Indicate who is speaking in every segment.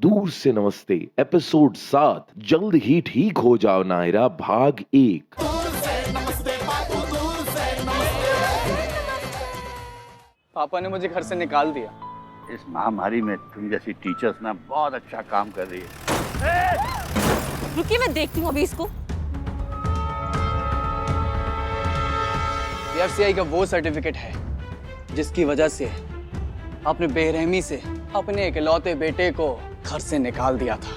Speaker 1: दूर से नमस्ते एपिसोड 7 जल्द ही ठीक हो जाओ नायरा भाग 1।
Speaker 2: पापा ने मुझे घर से निकाल दिया।
Speaker 3: इस महामारी में तुम जैसी टीचर्स ना बहुत अच्छा काम कर रही है।
Speaker 4: रुकिए, मैं देखती हूँ अभी इसको।
Speaker 2: पीएफसीआई का वो सर्टिफिकेट है जिसकी वजह से आपने बेरहमी से अपने इकलौते बेटे को घर से निकाल दिया था।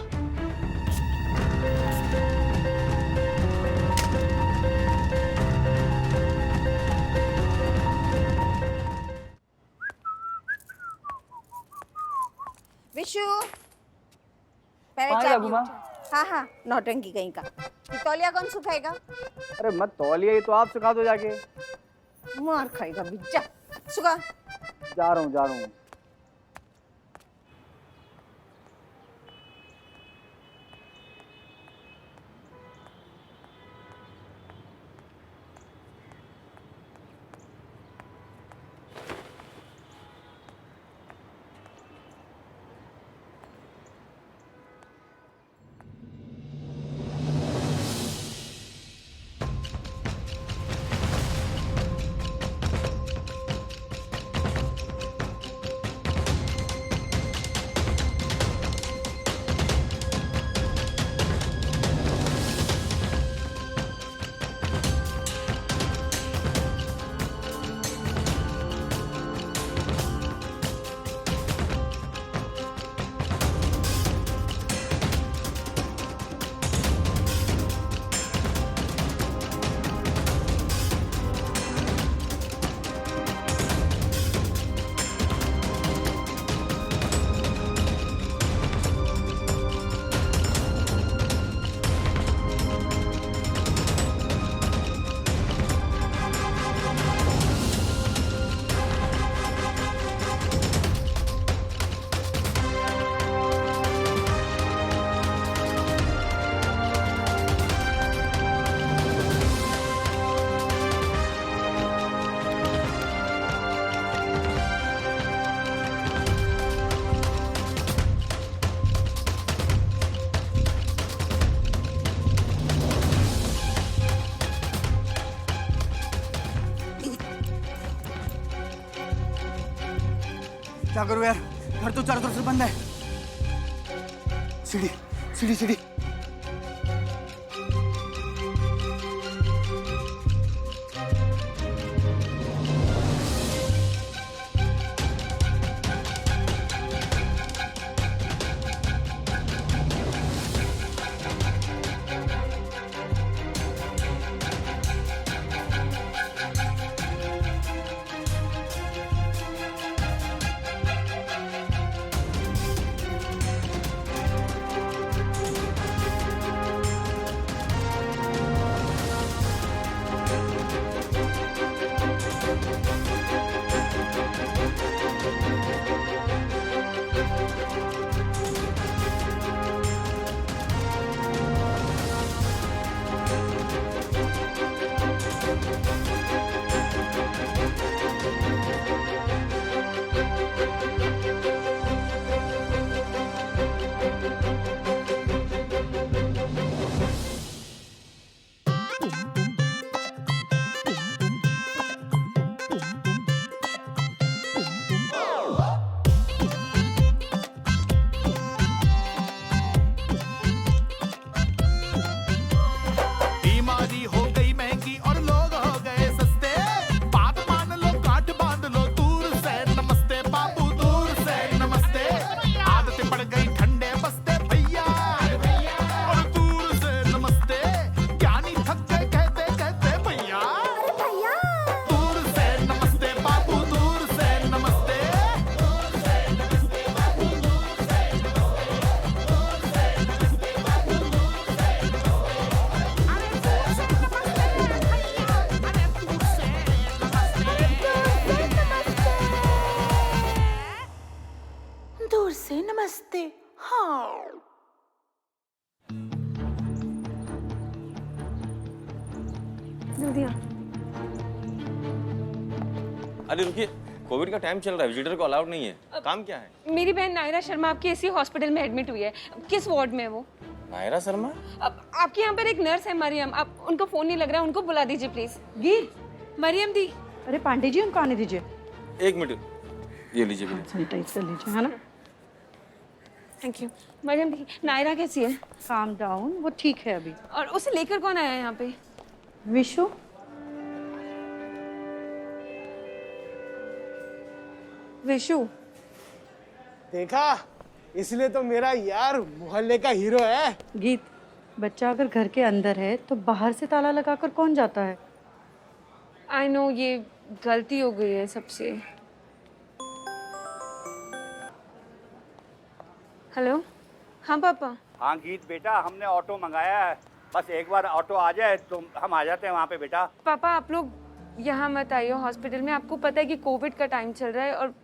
Speaker 4: विशु, पहले
Speaker 2: हाँ,
Speaker 4: चाबी
Speaker 2: रघुमा।
Speaker 4: उठा। हाँ, नौटंकी कहीं का। ये तौलिया कौन सुखाएगा?
Speaker 2: अरे मत तौलिए, ये तो आप सिखा दो जाके।
Speaker 4: मार खाएगा बिच्चा। सुखा।
Speaker 2: जा रहा हूँ।
Speaker 5: क्या करूं यार, घर तो चारों तरफ से बंद है। सीढ़ी सीढ़ी सीढ़ी।
Speaker 4: दूर से नमस्ते। हाँ, जल्दी आ।
Speaker 6: अरे रुकिए, कोविड का टाइम चल रहा है, विजिटर को अलाउड नहीं है। काम क्या है?
Speaker 7: मेरी बहन नायरा शर्मा आपके इसी हॉस्पिटल में एडमिट हुई है। किस वार्ड में है वो?
Speaker 6: नायरा शर्मा?
Speaker 7: अब आपके यहाँ पर एक नर्स है मरियम, आप उनका फोन नहीं लग रहा है, उनको बुला दीजिए प्लीज।
Speaker 8: गीत,
Speaker 7: मरियम दी।
Speaker 8: अरे पांडे जी उनको आने दीजिए।
Speaker 6: 1 मिनट, ये लीजिए बिल।
Speaker 8: सैनिटाइज कर लीजिए, है ना?
Speaker 7: Thank you. मरियम दी, नायरा कैसी है?
Speaker 8: काम डाउन, वो ठीक है अभी।
Speaker 7: और उसे लेकर कौन आया है यहाँ पे?
Speaker 8: विशु,
Speaker 7: विशु।
Speaker 9: देखा, इसलिए तो मेरा यार मोहल्ले का हीरो है।
Speaker 8: गीत, बच्चा अगर घर के अंदर है तो बाहर से ताला लगाकर कौन जाता है?
Speaker 7: आई नो, ये गलती हो गई है सबसे। हेलो, हाँ पापा।
Speaker 3: हाँ गीत बेटा, हमने ऑटो मंगाया है, बस एक बार ऑटो आ जाए तो हम आ जाते हैं वहाँ पे बेटा।
Speaker 7: पापा आप लोग यहाँ मत आइए हॉस्पिटल में, आपको पता है कि कोविड का टाइम चल रहा है और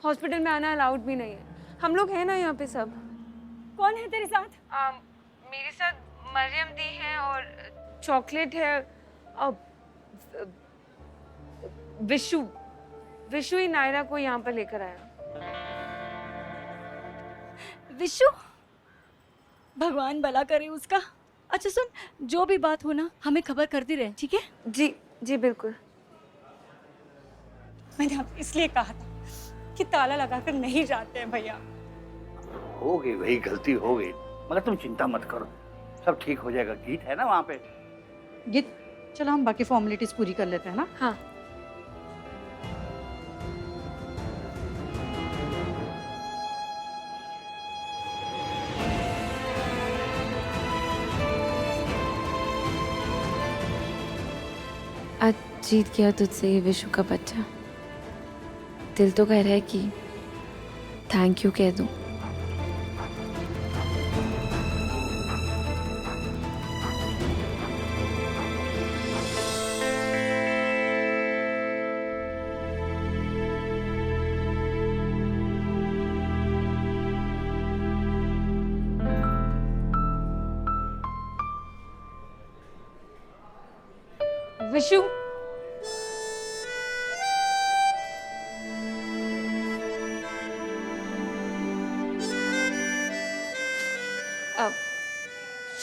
Speaker 7: हॉस्पिटल में आना अलाउड भी नहीं है। हम लोग हैं ना यहाँ पे सब।
Speaker 8: कौन है तेरे साथ?
Speaker 7: मेरे साथ मरियम दी है और चॉकलेट है और विशु। विशु ही नायरा को यहाँ पर लेकर आया।
Speaker 10: विशु, भगवान भला करे उसका। अच्छा सुन, जो भी बात हो ना हमें खबर करती रहे, ठीक है?
Speaker 7: जी जी बिल्कुल।
Speaker 8: मैंने आप इसलिए कहा था कि ताला लगाकर नहीं जाते हैं भैया।
Speaker 3: हो गई वही गलती हो गई, मगर तुम चिंता मत करो, सब ठीक हो जाएगा। गीत है ना वहाँ पे।
Speaker 8: गीत, चलो हम बाकी फॉर्मेलिटीज पूरी कर लेते हैं ना?
Speaker 7: हाँ। आज जीत गया तुझसे ये विशु का बच्चा। दिल तो कह रहा है कि थैंक यू कह दूं। विशु,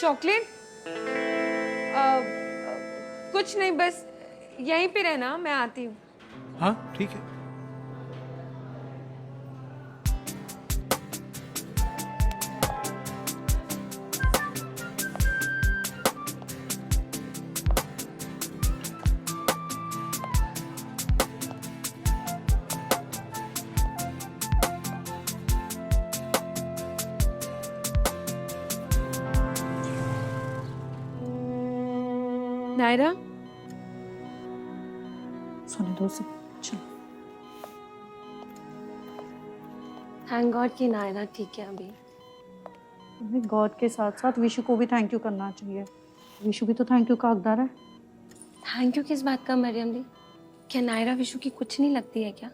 Speaker 7: चॉकलेट? कुछ नहीं, बस यहीं पे रहना, मैं आती हूँ।
Speaker 9: हाँ ठीक है।
Speaker 7: नायरा,
Speaker 8: सोने दो से। चलो।
Speaker 7: थैंक गॉड कि नायरा ठीक है अभी।
Speaker 8: तुम्हें गॉड के साथ साथ विशु को भी थैंक यू करना चाहिए। विशु भी तो थैंक यू का हकदार है।
Speaker 7: थैंक यू किस बात का मरियम दी? क्या नायरा विशु की कुछ नहीं लगती है क्या?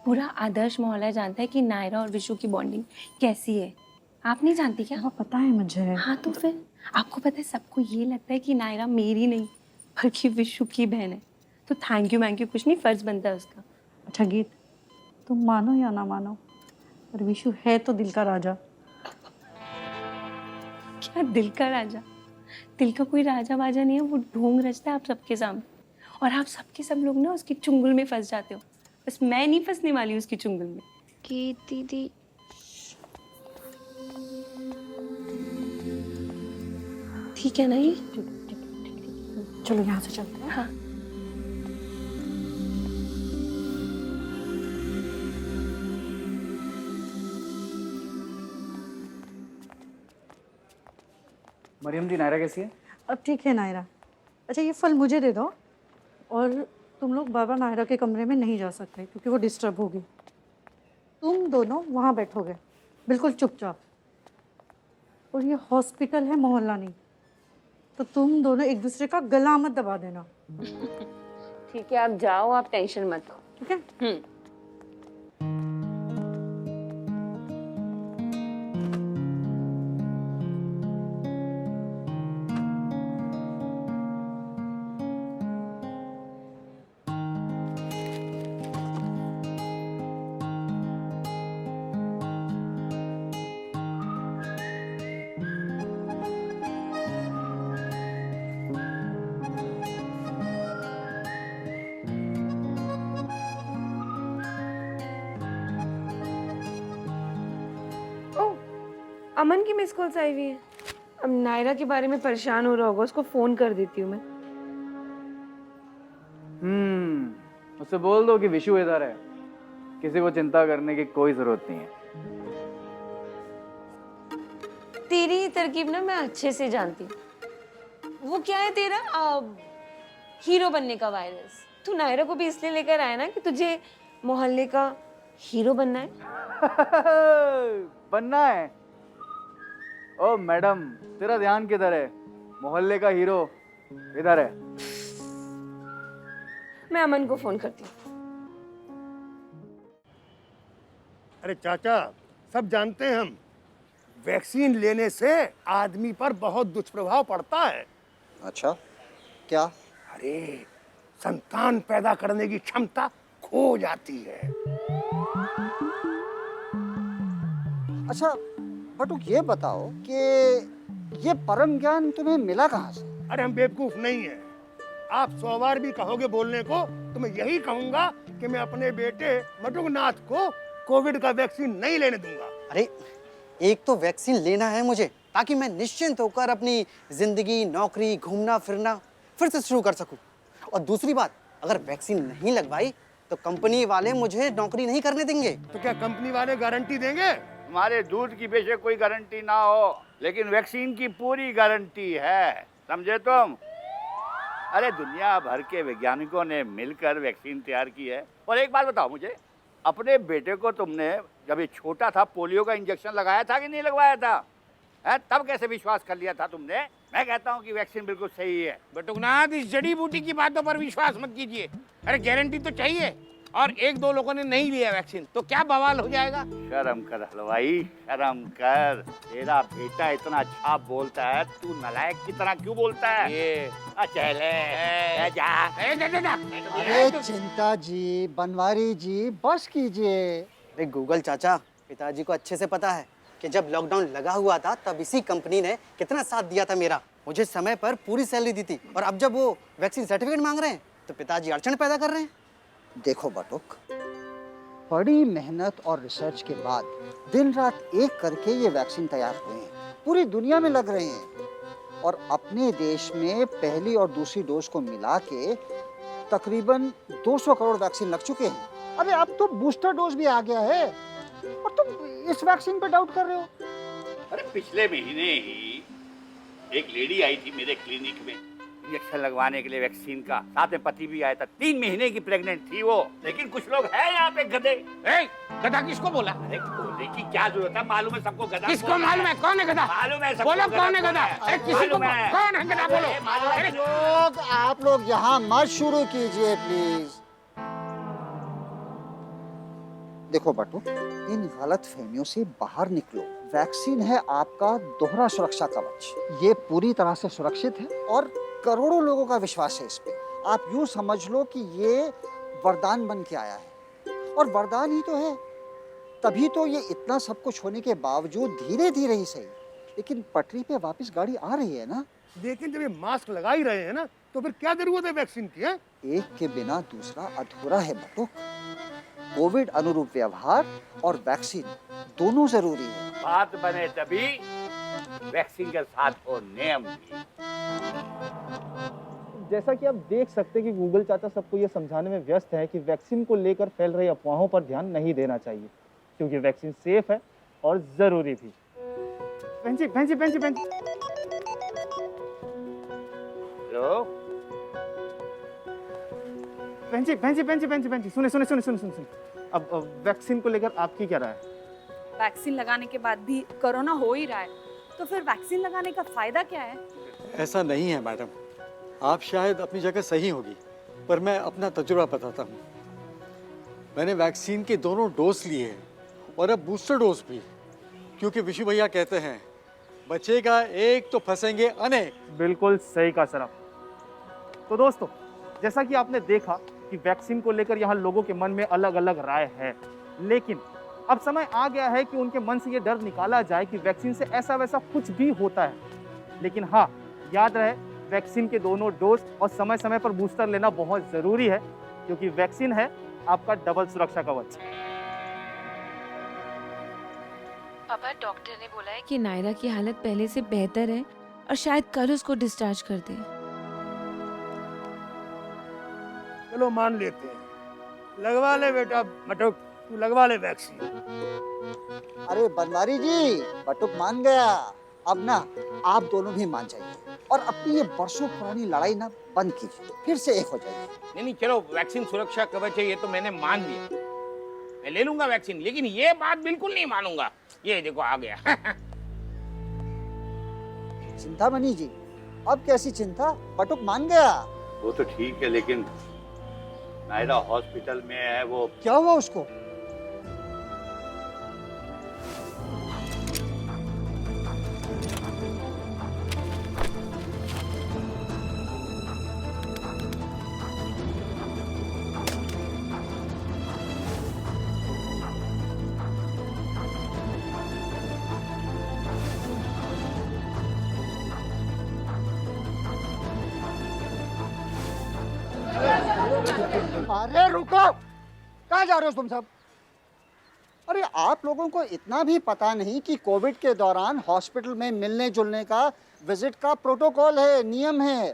Speaker 7: पूरा आदर्श मोहल्ला जानता है कि नायरा और विशु की बॉन्डिंग कैसी है। आप नहीं जानती क्या?
Speaker 8: हाँ पता है मुझे।
Speaker 7: हाँ तो फिर आपको पता है, सबको ये लगता है कि नायरा मेरी नहीं बल्कि विशु की बहन है। तो थैंक यू कुछ नहीं, फर्ज बनता है उसका।
Speaker 8: अच्छा गीत, तुम मानो या ना मानो, पर विशु है तो दिल का राजा।
Speaker 7: क्या दिल का राजा? दिल का कोई राजा वाजा नहीं है, वो ढोंग रचता है आप सबके सामने। और आप सबके सब लोग ना उसकी चुंगल में फंस जाते हो। बस मैं नहीं फंसने वाली उसकी चुंगल में। कि दीदी ठीक है ना ये?
Speaker 8: चलो यहाँ से चलते हैं।
Speaker 7: हाँ।
Speaker 2: मरियम जी, नायरा कैसी है?
Speaker 8: अब ठीक है नायरा। अच्छा ये फल मुझे दे दो, और तुम लोग बाबा नायरा के कमरे में नहीं जा सकते क्योंकि वो डिस्टर्ब होगी। तुम दोनों वहाँ बैठोगे बिल्कुल चुपचाप। और ये हॉस्पिटल है, मोहल्ला नहीं, तो तुम दोनों एक दूसरे का गला मत दबा देना।
Speaker 7: ठीक है, आप जाओ, आप टेंशन मत लो।
Speaker 8: ठीक है?
Speaker 7: अमन की मिस कॉल्स आई हुई है। अब नायरा के बारे में परेशान हो रहा होगा, उसको फोन कर देती हूँ मैं।
Speaker 2: उससे बोल दो कि विशु इधर है, किसी को चिंता करने की कोई जरूरत नहीं है।
Speaker 7: तेरी ये तरकीब ना मैं अच्छे से जानती हूँ। वो क्या है तेरा हीरो बनने का वायरस। तू नायरा को भी इसलिए लेकर आया ना कि तुझे मोहल्ले का हीरो बनना है।
Speaker 2: बनना है? ओ मैडम, तेरा ध्यान किधर है? मोहल्ले का हीरो इधर है।
Speaker 7: मैं अमन को फोन करती हूँ।
Speaker 9: अरे चाचा, सब जानते हैं हम, वैक्सीन लेने से आदमी पर बहुत दुष्प्रभाव पड़ता है।
Speaker 5: अच्छा, क्या?
Speaker 9: अरे संतान पैदा करने की क्षमता खो जाती है।
Speaker 5: अच्छा बटुक, ये बताओ कि ये परम ज्ञान तुम्हें मिला कहाँ से?
Speaker 9: अरे हम बेवकूफ नहीं है। आप 100 बार भी कहोगे बोलने को तो मैं यही कहूंगा कि मैं अपने बेटे मटुकनाथ को कोविड का वैक्सीन नहीं लेने दूंगा।
Speaker 5: अरे एक तो वैक्सीन लेना है मुझे, ताकि मैं निश्चिंत होकर अपनी जिंदगी, नौकरी, घूमना फिरना फिर से शुरू कर सकूं। और दूसरी बात, अगर वैक्सीन नहीं लगवाई तो कंपनी वाले मुझे नौकरी नहीं करने देंगे।
Speaker 9: तो क्या कंपनी वाले गारंटी देंगे?
Speaker 3: हमारे दूध की बेशक कोई गारंटी ना हो, लेकिन वैक्सीन की पूरी गारंटी है, समझे तुम? अरे दुनिया भर के वैज्ञानिकों ने मिलकर वैक्सीन तैयार की है। और एक बात बताओ मुझे, अपने बेटे को तुमने जब ये छोटा था पोलियो का इंजेक्शन लगाया था कि नहीं लगवाया था? तब कैसे विश्वास कर लिया था तुमने? मैं कहता हूँ कि वैक्सीन बिल्कुल सही है।
Speaker 11: बटुकनाथ, इस जड़ी बूटी की बातों पर विश्वास मत कीजिए। अरे गारंटी तो चाहिए, और 1-2 लोगों ने नहीं लिया वैक्सीन तो क्या बवाल हो जाएगा।
Speaker 3: शर्म कर हलवाई, शर्म कर। तेरा बेटा इतना अच्छा बोलता है, तू नालायक की तरह क्यों बोलता है?
Speaker 11: ये
Speaker 3: चले जा।
Speaker 5: अरे चिंता जी, बनवारी जी, बस कीजिए।
Speaker 2: अरे गूगल चाचा, पिताजी को अच्छे से पता है कि जब लॉकडाउन लगा हुआ था तब इसी कंपनी ने कितना साथ दिया था मेरा। मुझे समय पर पूरी सैलरी दी थी, और अब जब वो वैक्सीन सर्टिफिकेट मांग रहे हैं तो पिताजी अड़चन पैदा कर रहे हैं।
Speaker 5: देखो बटुक, बड़ी मेहनत और रिसर्च के बाद दिन रात एक करके ये वैक्सीन तैयार हुए हैं, पूरी दुनिया में लग रहे हैं, और अपने देश में पहली और दूसरी डोज को मिला के तकरीबन 200 करोड़ वैक्सीन लग चुके हैं। अरे अब तो बूस्टर डोज भी आ गया है, और तुम इस वैक्सीन पे डाउट कर रहे हो?
Speaker 3: अरे पिछले महीने ही एक लेडी आई थी मेरे क्लिनिक में इंजेक्शन लगवाने के लिए वैक्सीन का, साथ में पति भी आया था। 3 महीने की प्रेग्नेंट थी वो। लेकिन कुछ लोग हैं यहाँ पे गधे।
Speaker 11: गधा किसको बोला?
Speaker 3: अरे गधे की क्या जरूरत है? मालूम है सबको गधा।
Speaker 11: किसको मालूम है? कौन है गधा?
Speaker 3: मालूम है सबको।
Speaker 11: बोलो कौन है गधा? अरे किसी को कौन है गधा? बोलो।
Speaker 5: अरे आप लोग यहाँ मत शुरू कीजिए प्लीज। देखो बटू, इन गलत फहमियों से बाहर निकलो। वैक्सीन है आपका दोहरा सुरक्षा कवच। ये पूरी तरह से सुरक्षित है और करोड़ों लोगों का विश्वास है इस पे। आप यूं समझ लो कि ये वरदान बन के आया है, और वरदान ही तो है, तभी तो ये इतना सब कुछ होने के बावजूद धीरे धीरे ही सही, लेकिन पटरी पे वापस गाड़ी आ रही है ना।
Speaker 9: लेकिन जब ये मास्क लगा ही रहे हैं ना, तो फिर क्या जरूरत है वैक्सीन की? है
Speaker 5: एक के बिना दूसरा अधूरा है बटुक। कोविड अनुरूप व्यवहार और वैक्सीन दोनों जरूरी है।
Speaker 3: बात बने तभी, वैक्सीन के साथ हो नियम भी।
Speaker 12: जैसा कि आप देख सकते हैं कि गूगल चाचा सबको ये समझाने में व्यस्त है कि वैक्सीन को लेकर फैल रही अफवाहों पर ध्यान नहीं देना चाहिए, क्योंकि वैक्सीन सेफ है और जरूरी भी।
Speaker 9: पेंची पेंची पेंची पेंची।
Speaker 3: हेलो
Speaker 12: पेंची पेंची पेंची पेंची पेंची, सुने सुने सुने सुने सुने सुने। अब वैक्सीन को लेकर आपकी क्या राय है?
Speaker 10: वैक्सीन लगाने के बाद भी कोरोना हो ही रहा है, तो फिर वैक्सीन लगाने का फायदा क्या है?
Speaker 13: ऐसा नहीं है मैडम, आप शायद अपनी जगह सही होगी, पर मैं अपना तजुर्बा बताता हूँ। मैंने वैक्सीन के दोनों डोज लिए हैं, और अब बूस्टर डोज भी, क्योंकि विशु भैया कहते हैं बचेगा एक तो फंसेंगे अनेक।
Speaker 12: बिल्कुल सही कहा सर आप। तो दोस्तों, जैसा कि आपने देखा कि वैक्सीन को लेकर यहाँ लोगों के मन में अलग अलग राय है, लेकिन अब समय आ गया है कि उनके मन से ये डर निकाला जाए कि वैक्सीन से ऐसा वैसा कुछ भी होता है। लेकिन हाँ, याद रहे, वैक्सीन के दोनों डोज और समय समय पर बूस्टर लेना बहुत ज़रूरी है, क्योंकि वैक्सीन है आपका डबल सुरक्षा कवच।
Speaker 7: पापा डॉक्टर ने बोला है कि नायरा की हालत पहले से बेहतर है और शायद कल उसको डिस्चार्ज कर दे।
Speaker 9: चलो मान लेते हैं, लगवा ले बेटा मटुक, तू लगवा ले वैक्सीन।
Speaker 5: अरे बनवारी जी, बटुक मान गया। अब ना आप दोनों भी मान जाइए और अपनी ये बरसों पुरानी लड़ाई ना बंद कीजिए, फिर से एक हो जाइए।
Speaker 11: नहीं चलो, वैक्सीन सुरक्षा कवच है ये तो मैंने मान लिया, मैं ले लूंगा वैक्सीन, लेकिन ये बात बिल्कुल नहीं मानूंगा। ये देखो आ गया।
Speaker 5: चिंतामणि जी, अब कैसी चिंता, बटुक मान गया।
Speaker 3: वो तो ठीक है, लेकिन नायरा हॉस्पिटल में है। वो
Speaker 5: क्या हुआ उसको? अरे रुको, कहाँ जा रहे हो तुम सब? अरे आप लोगों को इतना भी पता नहीं कि कोविड के दौरान हॉस्पिटल में मिलने जुलने का, विजिट का प्रोटोकॉल है, नियम है।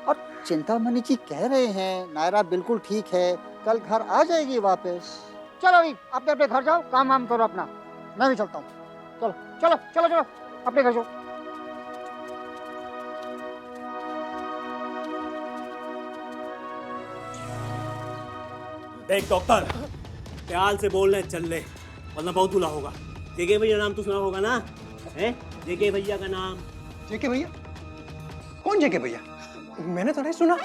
Speaker 5: और चिंतामणि जी कह रहे हैं नायरा बिल्कुल ठीक है, कल घर आ जाएगी वापस। चलो भाई, अपने अपने घर जाओ, काम वाम करो अपना, मैं भी चलता हूँ। चलो चलो चलो चलो अपने घर जाओ।
Speaker 14: देख डॉक्टर, प्यार से बोल रहे चल ले, वरना बहुत बुला होगा। जेके भैया नाम तो सुना होगा ना? है जेके भैया का नाम।
Speaker 9: जेके भैया? कौन जेके भैया? मैंने तो नहीं सुना।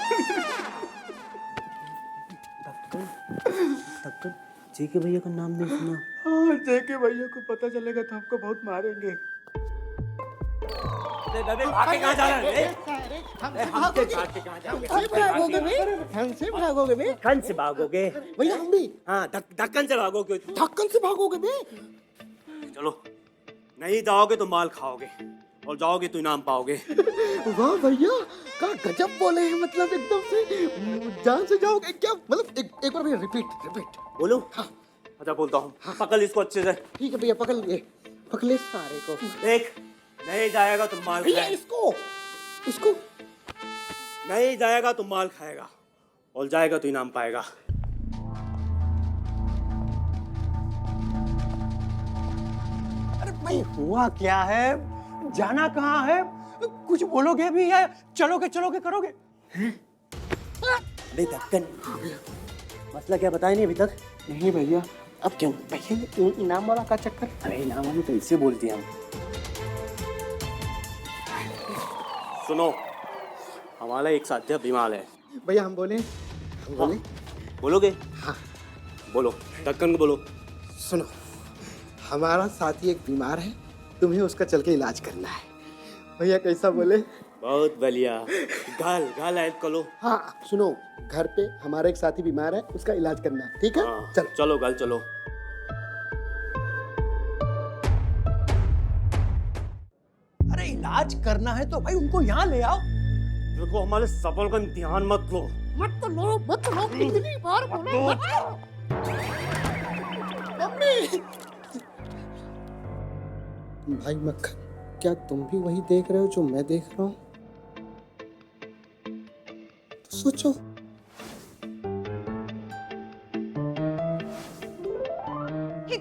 Speaker 14: डॉक्टर जेके भैया का नाम नहीं सुना?
Speaker 9: हाँ, जेके भैया को पता चलेगा तो हमको बहुत मारेंगे।
Speaker 14: भागे कहाँ जा रहे हैं?
Speaker 9: हमसे भागोगे बे?
Speaker 14: ढक्कन से भागोगे
Speaker 9: भैया? हम भी।
Speaker 14: हाँ, ढक्कन से भागोगे।
Speaker 9: ढक्कन से भागोगे बे?
Speaker 14: चलो, नहीं जाओगे तो माल खाओगे और जाओगे तो इनाम पाओगे।
Speaker 9: वाह भैया, क्या गजब बोले हैं, मतलब एकदम से जान से जाओगे क्या? मतलब एक बार भैया रिपीट।
Speaker 14: बोलो। हाँ। अच्छा बोलता हूँ। पकड़ इसको अच्छे से।
Speaker 9: ठीक है भैया, पकड़ ले सारे को।
Speaker 14: देख, नहीं जाएगा तो माल
Speaker 9: भैया
Speaker 14: खाएगा।
Speaker 9: इसको
Speaker 14: नहीं जाएगा तो माल खाएगा और जाएगा तो इनाम पाएगा।
Speaker 9: अरे भाई हुआ क्या है, जाना कहाँ है, कुछ बोलोगे भी या चलोगे करोगे?
Speaker 14: अरे ढक्कन, मसला क्या बताया नहीं अभी तक?
Speaker 9: नहीं भैया। अब क्यों भैया, इनाम वाला का चक्कर?
Speaker 14: अरे इनाम वाली तो इससे बोलती हम। सुनो, हमारा एक साथी बीमार है।
Speaker 9: भैया हम बोले?
Speaker 14: बोलोगे?
Speaker 9: हाँ।
Speaker 14: बोलो, ढक्कन को बोलो।
Speaker 9: सुनो, हमारा साथी एक बीमार है, तुम्हें उसका चल के इलाज करना है। भैया कैसा बोले?
Speaker 14: बहुत बढ़िया। गाल ऐड करो।
Speaker 9: हाँ सुनो, घर पे हमारा एक साथी बीमार है, उसका इलाज करना है, ठीक है?
Speaker 14: हाँ,
Speaker 9: चलो
Speaker 14: चलो गाल चलो।
Speaker 9: अरे इलाज करना है तो भाई उनको यहाँ ले आओ।
Speaker 14: देखो, हमारे सफर का ध्यान मत लो।
Speaker 9: मत लो कितनी बार बोलो मत लो। मम्मी। भाई मक्खन, क्या तुम भी वही देख रहे हो जो मैं देख रहा हूँ? तो सोचो।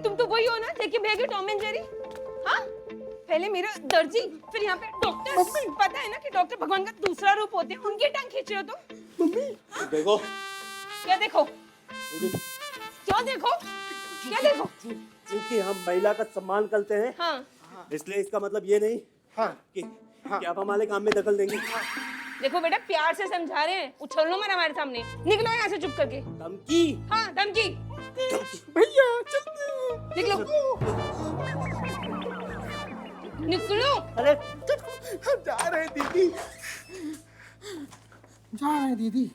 Speaker 7: तुम तो वही हो ना, देखिए भैया टॉम एंड जेरी। हाँ, पहले मेरा दर्जी, फिर यहाँ पे डॉक्टर। पता है ना कि डॉक्टर भगवान का दूसरा रूप होते हैं, उनकी टांग खींच रहे हो तुम।
Speaker 9: मम्मी
Speaker 14: देखो।
Speaker 7: क्या देखो? क्या देखो? क्या देखो?
Speaker 14: क्योंकि हम महिला का सम्मान करते हैं।
Speaker 7: हाँ।
Speaker 14: इसलिए इसका मतलब ये नहीं कि आप हमारे काम में दखल देंगे।
Speaker 7: देखो बेटा, प्यार से समझा रहे हैं, उछल लो मत हमारे सामने। निकलो यहाँ से चुप करके।
Speaker 14: धमकी?
Speaker 7: हाँ, धमकी।
Speaker 9: भैया चलते।
Speaker 7: निकलो। निकलो।
Speaker 14: अरे
Speaker 9: जा रहे दीदी, जा रहे दीदी।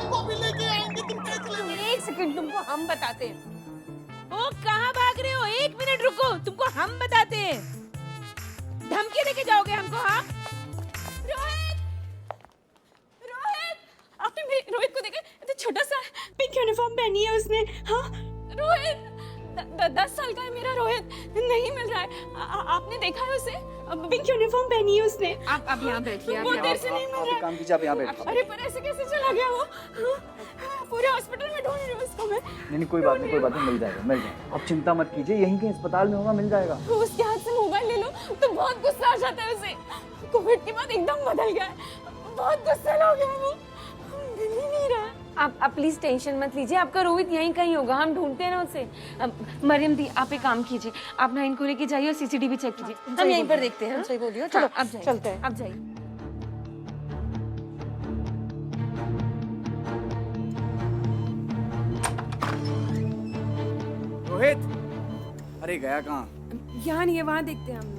Speaker 9: वो भी लेके आएंगे, तुम क्या चले?
Speaker 7: एक सेकंड, तुमको हम बताते हैं। ओ कहाँ भाग रहे हो? एक मिनट रुको, तुमको हम बताते हैं। धमकी देके जाओगे हमको? हाँ रोहित, रोहित, आपने रोहित को देखा? तो छोटा सा पिंक यूनिफॉर्म पहनी है उसने। हाँ रोहित 10 साल का है मेरा रोहित, नहीं मिल रहा है। आपने देखा है उसे? पिंक यूनिफॉर्म पहनी है उसने। आप यहाँ बैठिए। वो देर से नहीं मिल रहा है।
Speaker 5: काम कीजिए, आप यहाँ बैठिए।
Speaker 7: अरे पर ऐसे कैसे चला गया वो? पूरे हॉस्पिटल में ढूंढ रही हूँ उसको मैं।
Speaker 5: नहीं कोई बात नहीं, मिल जाएगा। आप चिंता मत कीजिए, यहीं के अस्पताल में होगा, मिल जाएगा।
Speaker 7: उसके हाथ से मोबाइल ले लो तो बहुत गुस्सा आ जाता है उसे। कोविड के बाद एकदम बदल गया है, बहुत गुस्सा हो गया वो, मिल ही नहीं रहा। आप प्लीज टेंशन मत लीजिए, आपका रोहित यहीं कहीं होगा, हम ढूंढते हैं ना उसे। मरियम दी आप एक काम कीजिए, आप ना इनको लेके जाइए और सीसीटीवी चेक कीजिए, हम यहीं पर देखते हैं।
Speaker 8: सही बोलिए, चलो
Speaker 7: आप जाइए,
Speaker 8: चलते हैं।
Speaker 7: आप जाइए।
Speaker 2: रोहित, अरे गया कहाँ?
Speaker 7: यहाँ नहीं है, वहाँ देखते हैं हम।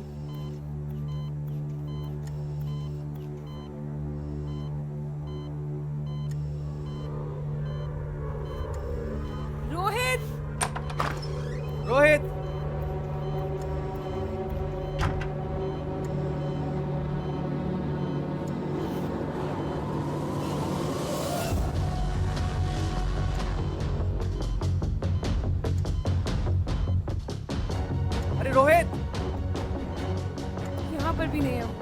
Speaker 2: रोहित, अरे रोहित,
Speaker 7: यहाँ पर भी नहीं है।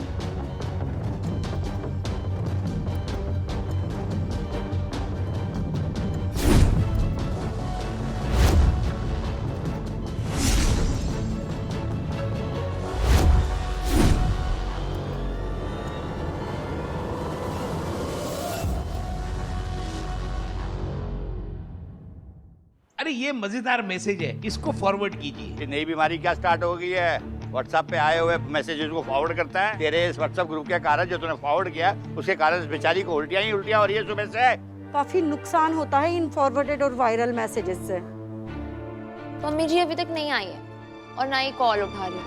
Speaker 11: अरे ये मजेदार मैसेज है, इसको फॉरवर्ड कीजिए।
Speaker 3: ये नई बीमारी क्या स्टार्ट हो गई है? व्हाट्सएप पे आए हुए मैसेजेस को फॉरवर्ड करता है। तेरे इस व्हाट्सएप ग्रुप के कारण जो तूने फॉरवर्ड किया, उसके कारण इस बेचारी को उल्टियां ही उल्टियां हो रही है सुबह से।
Speaker 8: काफी नुकसान होता है इन फॉरवर्डेड और वायरल मैसेजेस से।
Speaker 7: मम्मी जी अभी तक नहीं आई है और ना ही कॉल उठा रही।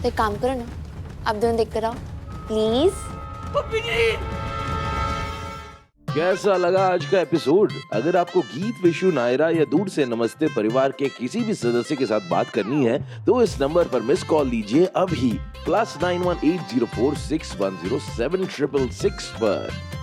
Speaker 7: तो एक काम करो ना, आप दोनों देख कर आओ प्लीज।
Speaker 1: कैसा लगा आज का एपिसोड? अगर आपको गीत, विशु, नायरा या दूर से नमस्ते परिवार के किसी भी सदस्य के साथ बात करनी है तो इस नंबर पर मिस कॉल लीजिए अभी +91 804 610 766 पर।